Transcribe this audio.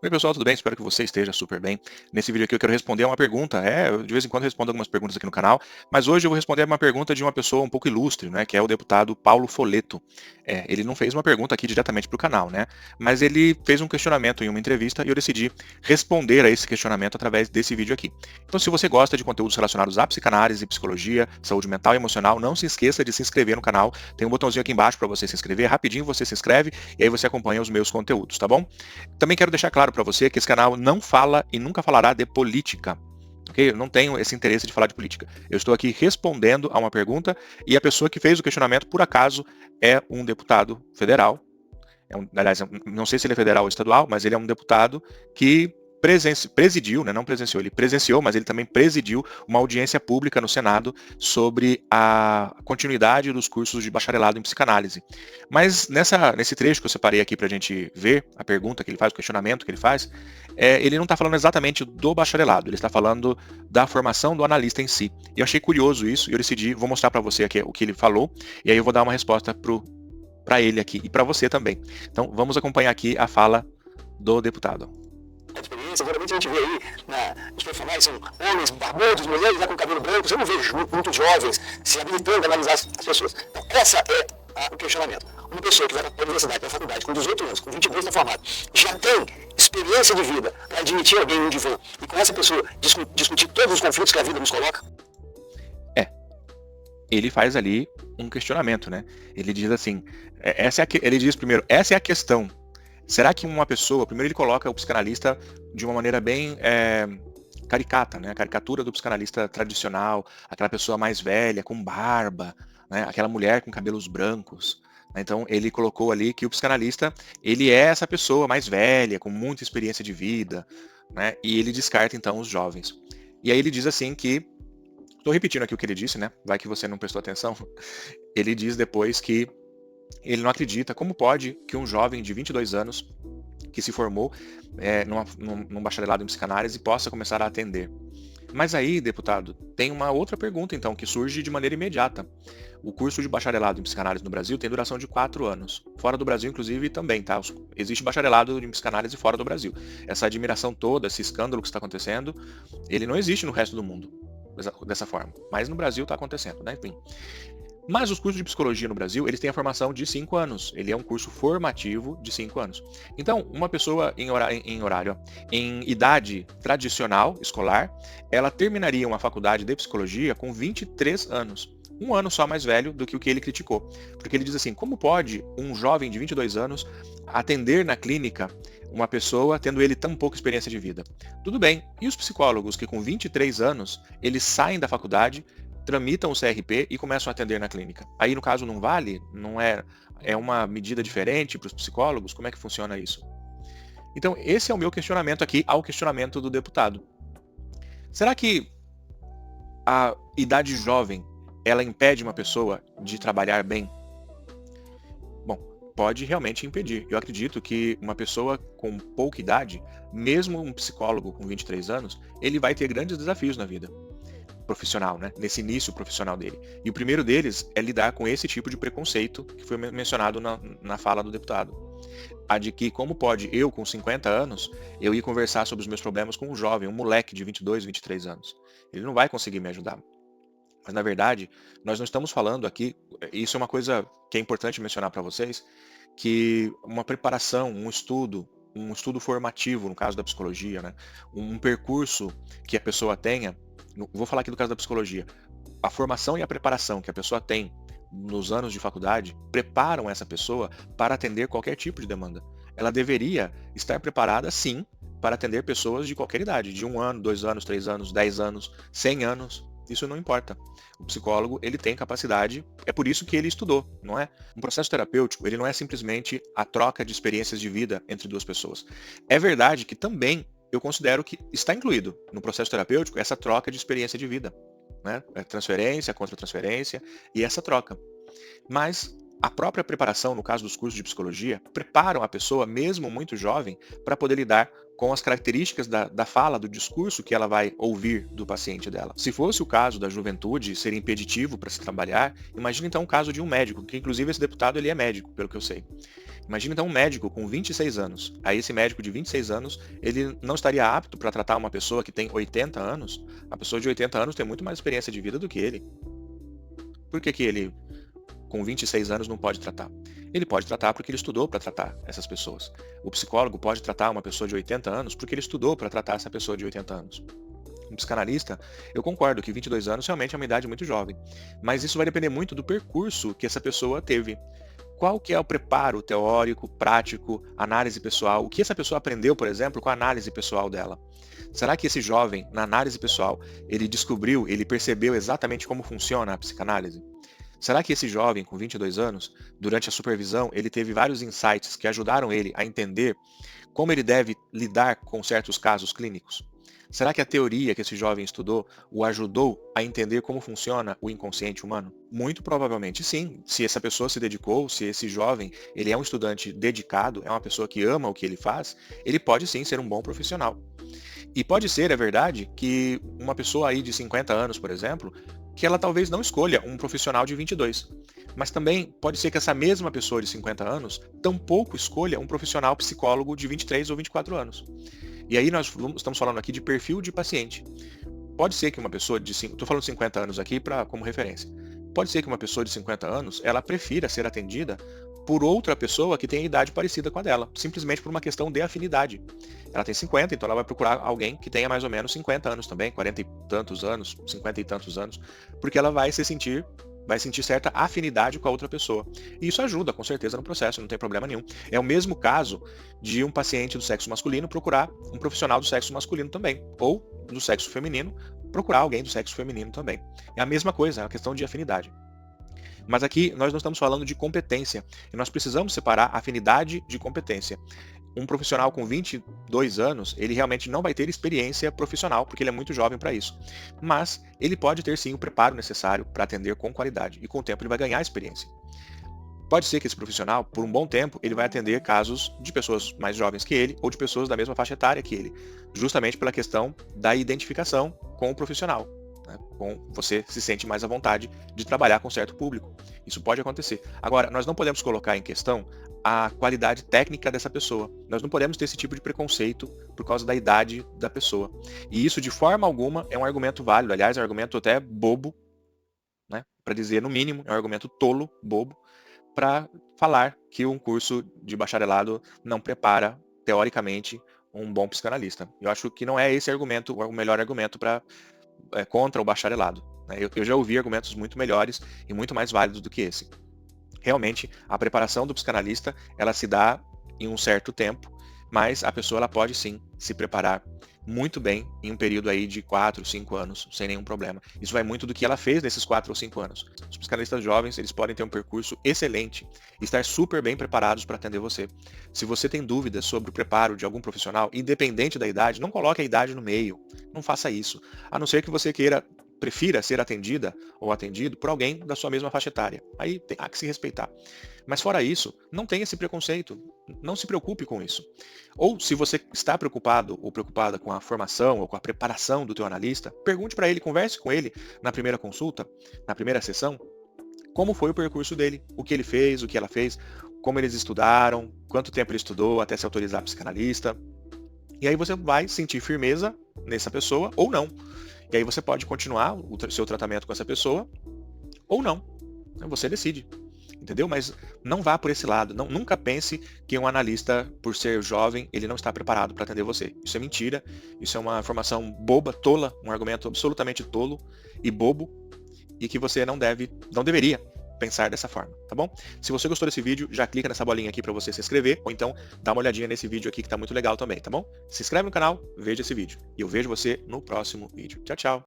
Oi pessoal, tudo bem? Espero que você esteja super bem. Nesse vídeo aqui eu quero responder a uma pergunta. Eu de vez em quando respondo algumas perguntas aqui no canal, mas hoje eu vou responder uma pergunta de uma pessoa um pouco ilustre, né, que é o deputado Paulo Folletto. Ele não fez uma pergunta aqui diretamente para o canal, né, mas ele fez um questionamento em uma entrevista e eu decidi responder a esse questionamento através desse vídeo aqui. Então, se você gosta de conteúdos relacionados à psicanálise, psicologia, saúde mental e emocional, não se esqueça de se inscrever no canal. Tem um botãozinho aqui embaixo para você se inscrever. Rapidinho você se inscreve e aí você acompanha os meus conteúdos, tá bom? Também quero deixar claro para você que esse canal não fala e nunca falará de política. Okay? Eu não tenho esse interesse de falar de política. Eu estou aqui respondendo a uma pergunta e a pessoa que fez o questionamento, por acaso, é um deputado federal. Aliás, não sei se ele é federal ou estadual, mas ele é um deputado que presidiu, né, não presenciou, ele presenciou, mas ele também presidiu uma audiência pública no Senado sobre a continuidade dos cursos de bacharelado em psicanálise. Mas nesse trecho que eu separei aqui para a gente ver a pergunta que ele faz, o questionamento que ele faz, ele não está falando exatamente do bacharelado, ele está falando da formação do analista em si. E eu achei curioso isso e eu decidi, vou mostrar para você aqui o que ele falou, e aí eu vou dar uma resposta para ele aqui e para você também. Então vamos acompanhar aqui a fala do deputado. Geralmente a gente vê aí, os profissionais são homens barbudos, mulheres com cabelo branco, eu não vejo muitos jovens se habilitando a analisar as pessoas. Então, essa é o questionamento. Uma pessoa que vai para a universidade, para a faculdade, com 18 anos, com 22 está formado, já tem experiência de vida para admitir alguém em um divã e com essa pessoa discutir todos os conflitos que a vida nos coloca? Ele faz ali um questionamento, né? Ele diz assim, ele diz primeiro, essa é a questão. Será que uma pessoa, primeiro ele coloca o psicanalista de uma maneira bem caricata, né? A caricatura do psicanalista tradicional, aquela pessoa mais velha, com barba, né? Aquela mulher com cabelos brancos. Então ele colocou ali que o psicanalista, ele é essa pessoa mais velha, com muita experiência de vida, né? E ele descarta então os jovens. E aí ele diz assim que, estou repetindo aqui o que ele disse, né? Vai que você não prestou atenção. Ele diz depois que ele não acredita, como pode que um jovem de 22 anos, que se formou num bacharelado em psicanálise, possa começar a atender. Mas aí, deputado, tem uma outra pergunta, então, que surge de maneira imediata. O curso de bacharelado em psicanálise no Brasil tem duração de 4 anos. Fora do Brasil, inclusive, também, tá? Existe bacharelado em psicanálise fora do Brasil. Essa admiração toda, esse escândalo que está acontecendo, ele não existe no resto do mundo dessa forma. Mas no Brasil está acontecendo, né? Enfim. Mas os cursos de psicologia no Brasil, eles têm a formação de 5 anos. Ele é um curso formativo de 5 anos. Então, uma pessoa em idade tradicional, escolar, ela terminaria uma faculdade de psicologia com 23 anos. Um ano só mais velho do que o que ele criticou. Porque ele diz assim, como pode um jovem de 22 anos atender na clínica uma pessoa tendo ele tão pouca experiência de vida? Tudo bem, e os psicólogos que com 23 anos, eles saem da faculdade, tramitam o CRP e começam a atender na clínica. Aí, no caso, não vale? Não é uma medida diferente para os psicólogos? Como é que funciona isso? Então, esse é o meu questionamento aqui ao questionamento do deputado. Será que a idade jovem, ela impede uma pessoa de trabalhar bem? Bom, pode realmente impedir. Eu acredito que uma pessoa com pouca idade, mesmo um psicólogo com 23 anos, ele vai ter grandes desafios na vida profissional, né? Nesse início profissional dele. E o primeiro deles é lidar com esse tipo de preconceito que foi mencionado na fala do deputado. A de que, como pode eu, com 50 anos, eu ir conversar sobre os meus problemas com um jovem, um moleque de 22, 23 anos. Ele não vai conseguir me ajudar. Mas, na verdade, nós não estamos falando aqui, isso é uma coisa que é importante mencionar para vocês, que uma preparação, um estudo formativo, no caso da psicologia, né? Um percurso que a pessoa tenha, vou falar aqui do caso da psicologia, a formação e a preparação que a pessoa tem nos anos de faculdade preparam essa pessoa para atender qualquer tipo de demanda. Ela deveria estar preparada, sim, para atender pessoas de qualquer idade, de 1 ano, 2 anos, 3 anos, 10 anos, 100 anos, isso não importa. O psicólogo, ele tem capacidade, é por isso que ele estudou, não é? Um processo terapêutico, ele não é simplesmente a troca de experiências de vida entre duas pessoas. É verdade que também eu considero que está incluído no processo terapêutico essa troca de experiência de vida, né? Transferência, contra-transferência e essa troca. Mas a própria preparação, no caso dos cursos de psicologia, preparam a pessoa, mesmo muito jovem, para poder lidar com as características da fala, do discurso que ela vai ouvir do paciente dela. Se fosse o caso da juventude ser impeditivo para se trabalhar, imagina então o caso de um médico, que inclusive esse deputado ele é médico, pelo que eu sei. Imagina então um médico com 26 anos. Aí esse médico de 26 anos, ele não estaria apto para tratar uma pessoa que tem 80 anos. A pessoa de 80 anos tem muito mais experiência de vida do que ele. Por que que ele, com 26 anos, não pode tratar? Ele pode tratar porque ele estudou para tratar essas pessoas. O psicólogo pode tratar uma pessoa de 80 anos porque ele estudou para tratar essa pessoa de 80 anos. Um psicanalista, eu concordo que 22 anos realmente é uma idade muito jovem, mas isso vai depender muito do percurso que essa pessoa teve. Qual que é o preparo teórico, prático, análise pessoal? O que essa pessoa aprendeu, por exemplo, com a análise pessoal dela? Será que esse jovem, na análise pessoal, ele descobriu, ele percebeu exatamente como funciona a psicanálise? Será que esse jovem, com 22 anos, durante a supervisão, ele teve vários insights que ajudaram ele a entender como ele deve lidar com certos casos clínicos? Será que a teoria que esse jovem estudou o ajudou a entender como funciona o inconsciente humano? Muito provavelmente sim. Se essa pessoa se dedicou, se esse jovem ele é um estudante dedicado, é uma pessoa que ama o que ele faz, ele pode sim ser um bom profissional. E pode ser, é verdade, que uma pessoa aí de 50 anos, por exemplo, que ela talvez não escolha um profissional de 22. Mas também pode ser que essa mesma pessoa de 50 anos tampouco escolha um profissional psicólogo de 23 ou 24 anos. E aí nós estamos falando aqui de perfil de paciente. Pode ser que uma pessoa de, estou falando de 50 anos aqui como referência. Pode ser que uma pessoa de 50 anos, ela prefira ser atendida por outra pessoa que tenha idade parecida com a dela, simplesmente por uma questão de afinidade. Ela tem 50, então ela vai procurar alguém que tenha mais ou menos 50 anos também, 40 e tantos anos, 50 e tantos anos, porque ela vai sentir certa afinidade com a outra pessoa. E isso ajuda, com certeza, no processo, não tem problema nenhum. É o mesmo caso de um paciente do sexo masculino procurar um profissional do sexo masculino também, ou do sexo feminino procurar alguém do sexo feminino também. É a mesma coisa, é uma questão de afinidade. Mas aqui nós não estamos falando de competência, e nós precisamos separar afinidade de competência. Um profissional com 22 anos, ele realmente não vai ter experiência profissional, porque ele é muito jovem para isso. Mas ele pode ter sim o preparo necessário para atender com qualidade, e com o tempo ele vai ganhar experiência. Pode ser que esse profissional, por um bom tempo, ele vai atender casos de pessoas mais jovens que ele, ou de pessoas da mesma faixa etária que ele, justamente pela questão da identificação com o profissional. Você se sente mais à vontade de trabalhar com certo público. Isso pode acontecer. Agora, nós não podemos colocar em questão a qualidade técnica dessa pessoa. Nós não podemos ter esse tipo de preconceito por causa da idade da pessoa. E isso, de forma alguma, é um argumento válido. Aliás, é um argumento até bobo, né? Para dizer, no mínimo, é um argumento tolo, bobo, para falar que um curso de bacharelado não prepara, teoricamente, um bom psicanalista. Eu acho que não é esse argumento o melhor argumento contra o bacharelado. Eu já ouvi argumentos muito melhores e muito mais válidos do que esse. Realmente, a preparação do psicanalista, ela se dá em um certo tempo, mas a pessoa ela pode sim se preparar muito bem em um período aí de 4, 5 anos, sem nenhum problema. Isso vai muito do que ela fez nesses 4 ou 5 anos. Os psicanalistas jovens, eles podem ter um percurso excelente e estar super bem preparados para atender você. Se você tem dúvidas sobre o preparo de algum profissional, independente da idade, não coloque a idade no meio. Não faça isso. A não ser que você prefira ser atendida ou atendido por alguém da sua mesma faixa etária. Aí há que se respeitar. Mas fora isso, não tenha esse preconceito. Não se preocupe com isso. Ou se você está preocupado ou preocupada com a formação ou com a preparação do teu analista, pergunte para ele, converse com ele na primeira consulta, na primeira sessão, como foi o percurso dele, o que ele fez, o que ela fez, como eles estudaram, quanto tempo ele estudou até se autorizar a psicanalista. E aí você vai sentir firmeza nessa pessoa ou não. E aí você pode continuar o seu tratamento com essa pessoa ou não. Você decide. Entendeu? Mas não vá por esse lado. Nunca pense que um analista, por ser jovem, ele não está preparado para atender você. Isso é mentira. Isso é uma informação boba, tola, um argumento absolutamente tolo e bobo, e que você não deveria pensar dessa forma, tá bom? Se você gostou desse vídeo, já clica nessa bolinha aqui para você se inscrever, ou então dá uma olhadinha nesse vídeo aqui que tá muito legal também, tá bom? Se inscreve no canal, veja esse vídeo. E eu vejo você no próximo vídeo. Tchau, tchau!